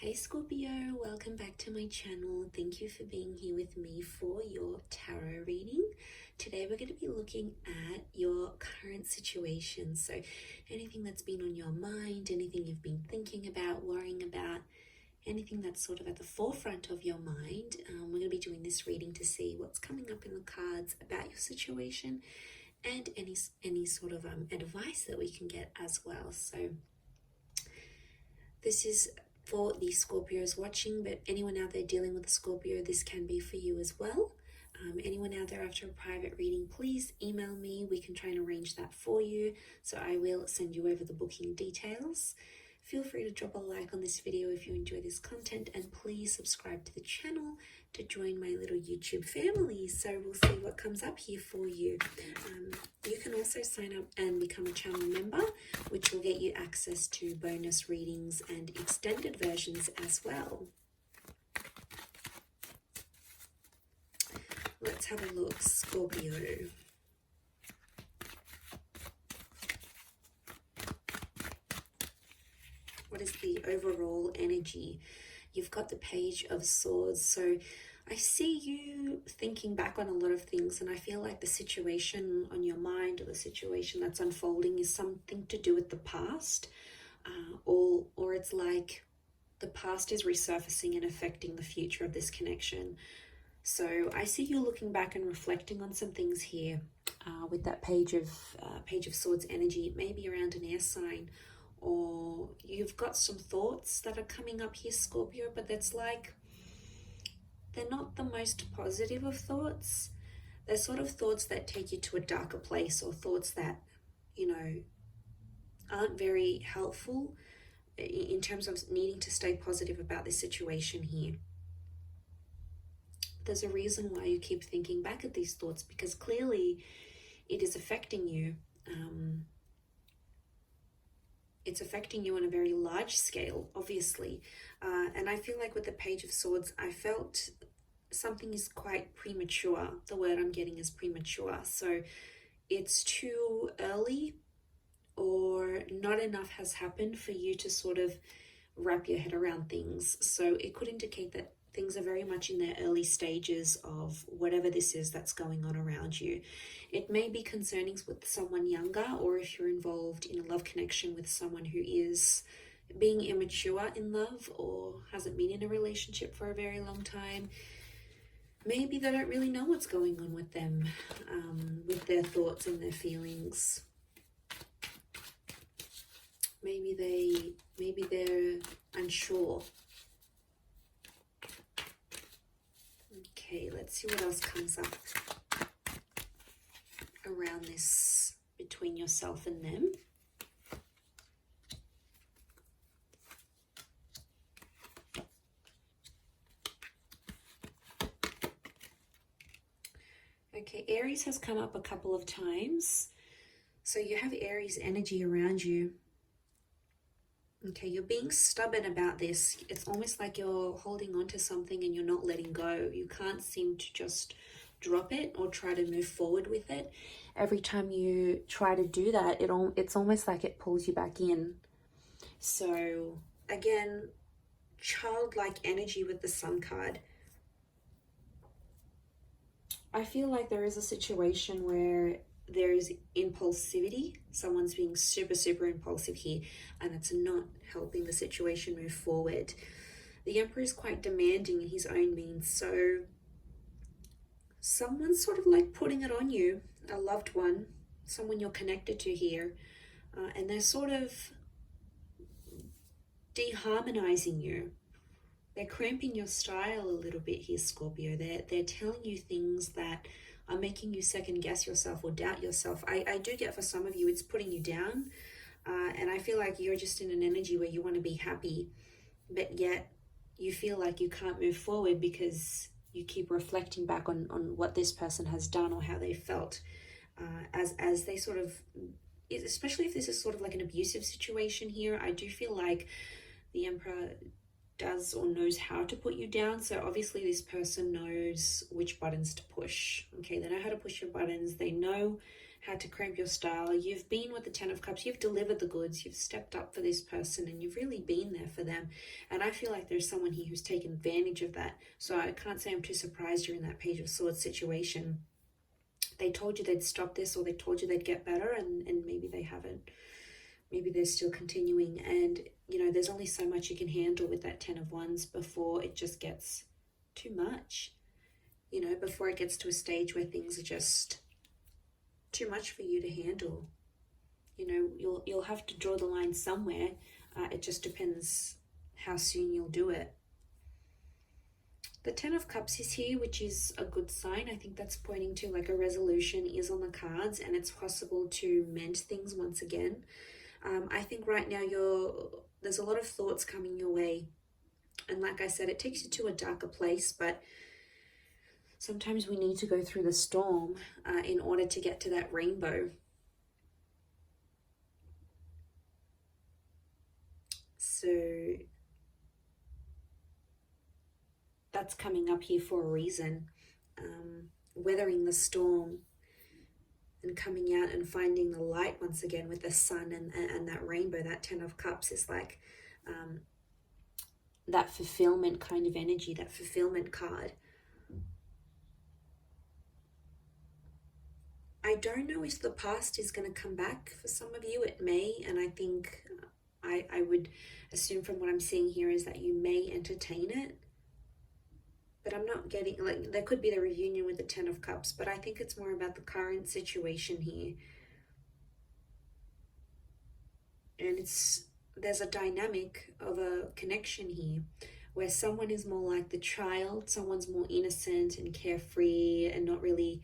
Hey Scorpio, welcome back to my channel. Thank you for being here with me for your tarot reading. Today we're going to be looking at your current situation. So anything that's been on your mind, anything you've been thinking about, worrying about, anything that's sort of at the forefront of your mind. We're going to be doing this reading to see what's coming up in the cards about your situation and any sort of advice that we can get as well. So this is for the Scorpios watching, but anyone out there dealing with a Scorpio, this can be for you as well. Anyone out there after a private reading, please email me. We can try and arrange that for you. So I will send you over the booking details. Feel free to drop a like on this video if you enjoy this content, and please subscribe to the channel to join my little YouTube family. So we'll see what comes up here for you. You can also sign up and become a channel member, which will get you access to bonus readings and extended versions as well. Let's have a look, Scorpio. What is the overall energy? You've got the Page of Swords. So I see you thinking back on a lot of things, and I feel like the situation on your mind or the situation that's unfolding is something to do with the past, or it's like the past is resurfacing and affecting the future of this connection. So I see you looking back and reflecting on some things here with that Page of Swords energy, maybe around an air sign, or you've got some thoughts that are coming up here, Scorpio, but that's like, they're not the most positive of thoughts. They're sort of thoughts that take you to a darker place, or thoughts that, you know, aren't very helpful in terms of needing to stay positive about this situation here. There's a reason why you keep thinking back at these thoughts, because clearly it is affecting you. It's affecting you on a very large scale, obviously. And I feel like with the Page of Swords, I felt something is quite premature. The word I'm getting is premature. So it's too early, or not enough has happened for you to sort of wrap your head around things. So it could indicate that things are very much in their early stages of whatever this is that's going on around you. It may be concerning with someone younger, or if you're involved in a love connection with someone who is being immature in love or hasn't been in a relationship for a very long time. Maybe they don't really know what's going on with them, with their thoughts and their feelings. Maybe they're unsure. Okay, let's see what else comes up around this between yourself and them. Okay, Aries has come up a couple of times. So you have Aries energy around you. Okay, you're being stubborn about this. It's almost like you're holding on to something and you're not letting go. You can't seem to just drop it or try to move forward with it. Every time you try to do that, it's almost like it pulls you back in. So again, childlike energy with the Sun card. I feel like there is a situation where there is impulsivity. Someone's being super impulsive here, and it's not helping the situation move forward. The Emperor is quite demanding in his own means, so someone's sort of like putting it on you, a loved one, someone you're connected to here, and they're sort of deharmonizing you. They're cramping your style a little bit here, Scorpio. They're telling you things that are making you second guess yourself or doubt yourself. I do get, for some of you, it's putting you down. And I feel like you're just in an energy where you want to be happy, but yet you feel like you can't move forward because you keep reflecting back on what this person has done or how they felt, as they sort of, especially if this is sort of like an abusive situation here. I do feel like the Emperor does or knows how to put you down. So obviously this person knows which buttons to push. Okay, they know how to push your buttons. They know had to cramp your style. You've been with the Ten of Cups. You've delivered the goods. You've stepped up for this person and you've really been there for them. And I feel like there's someone here who's taken advantage of that. So I can't say I'm too surprised you're in that Page of Swords situation. They told you they'd stop this, or they told you they'd get better, and maybe they haven't. Maybe they're still continuing. And, you know, there's only so much you can handle with that Ten of Wands before it just gets too much. You know, before it gets to a stage where things are just too much for you to handle. You know, you'll have to draw the line somewhere. It just depends how soon you'll do it. The Ten of Cups is here, which is a good sign. I think that's pointing to like a resolution is on the cards, and it's possible to mend things once again. I think right now there's a lot of thoughts coming your way. And like I said, it takes you to a darker place, but sometimes we need to go through the storm in order to get to that rainbow. So that's coming up here for a reason. Weathering the storm and coming out and finding the light once again with the sun and that rainbow, that Ten of Cups is like that fulfillment kind of energy, that fulfillment card. I don't know if the past is going to come back. For some of you, it may, and I think I would assume from what I'm seeing here is that you may entertain it. But I'm not getting, like, there could be the reunion with the Ten of Cups, but I think it's more about the current situation here. And there's a dynamic of a connection here where someone is more like the child, someone's more innocent and carefree and not really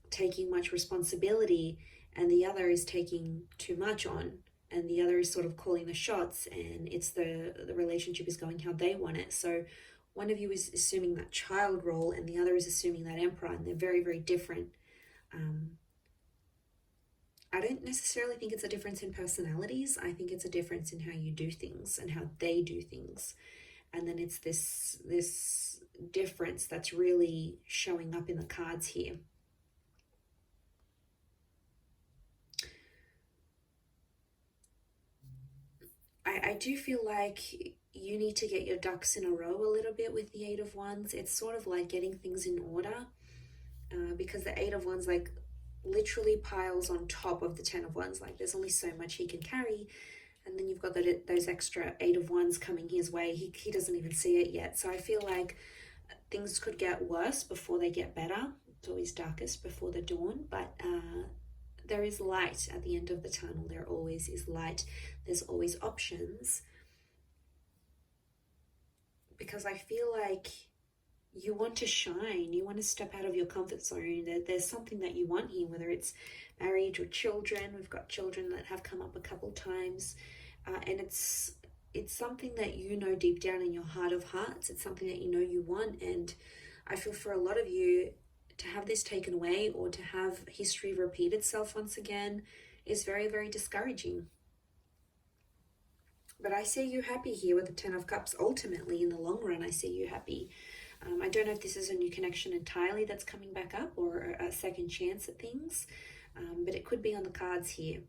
taking much responsibility, and the other is taking too much on, and the other is sort of calling the shots, and it's the relationship is going how they want it. So one of you is assuming that child role and the other is assuming that emperor, and they're very, very different. I don't necessarily think it's a difference in personalities. I think it's a difference in how you do things and how they do things. And then it's this difference that's really showing up in the cards here. I do feel like you need to get your ducks in a row a little bit with the Eight of Wands. It's sort of like getting things in order, because the Eight of Wands like literally piles on top of the Ten of Wands. Like there's only so much he can carry, and then you've got those extra Eight of Wands coming his way. He doesn't even see it yet. So I feel like things could get worse before they get better. It's always darkest before the dawn, but there is light at the end of the tunnel. There always is light. There's always options. Because I feel like you want to shine. You want to step out of your comfort zone. There's something that you want here, whether it's marriage or children. We've got children that have come up a couple times. And it's something that you know deep down in your heart of hearts. It's something that you know you want. And I feel for a lot of you, to have this taken away or to have history repeat itself once again is very, very discouraging. But I see you happy here with the Ten of Cups. Ultimately, in the long run, I see you happy. I don't know if this is a new connection entirely that's coming back up or a second chance at things, but it could be on the cards here.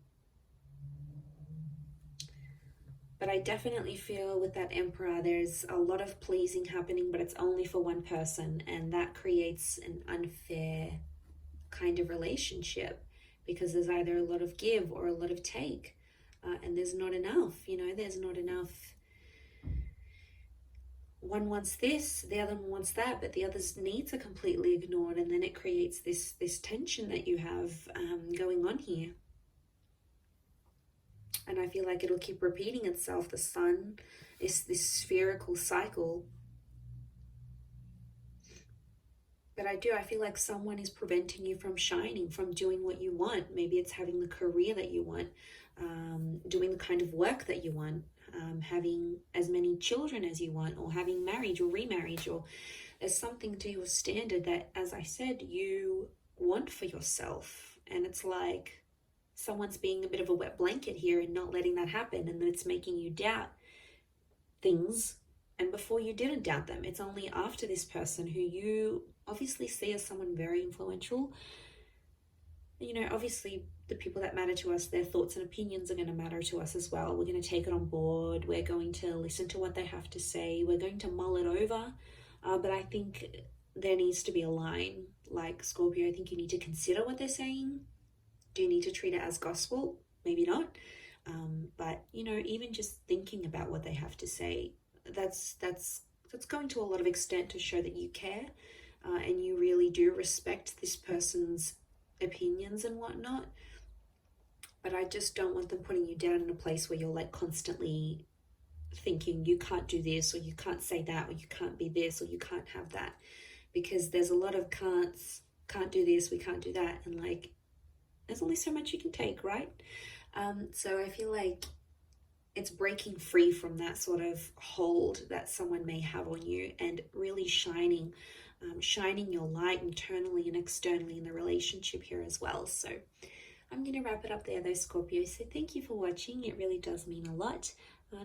But I definitely feel with that Emperor, there's a lot of pleasing happening, but it's only for one person. And that creates an unfair kind of relationship because there's either a lot of give or a lot of take. And there's not enough, you know, there's not enough. One wants this, the other one wants that, but the other's needs are completely ignored. And then it creates this tension that you have going on here. And I feel like it'll keep repeating itself. The sun is this spherical cycle. But I feel like someone is preventing you from shining, from doing what you want. Maybe it's having the career that you want, doing the kind of work that you want, having as many children as you want, or having marriage or remarriage, or there's something to your standard that, as I said, you want for yourself. And it's like someone's being a bit of a wet blanket here and not letting that happen, and then it's making you doubt things. And before you didn't doubt them, it's only after this person who you obviously see as someone very influential, You know, obviously the people that matter to us, their thoughts and opinions are going to matter to us as well. We're going to take it on board. We're going to listen to what they have to say. We're going to mull it over. But I think there needs to be a line. Like Scorpio, I think you need to consider what they're saying. Do you need to treat it as gospel? Maybe not. But you know, even just thinking about what they have to say, that's going to a lot of extent to show that you care, and you really do respect this person's opinions and whatnot. But I just don't want them putting you down in a place where you're like constantly thinking you can't do this, or you can't say that, or you can't be this, or you can't have that, because there's a lot of can't do this, we can't do that, and like there's only so much you can take, right? So I feel like it's breaking free from that sort of hold that someone may have on you, and really shining your light internally and externally in the relationship here as well. So I'm going to wrap it up there though, Scorpio. So thank you for watching. It really does mean a lot.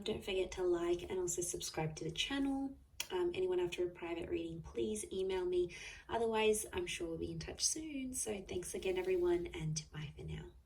Don't forget to like and also subscribe to the channel. Anyone after a private reading, please email me. Otherwise, I'm sure we'll be in touch soon. So thanks again, everyone, and bye for now.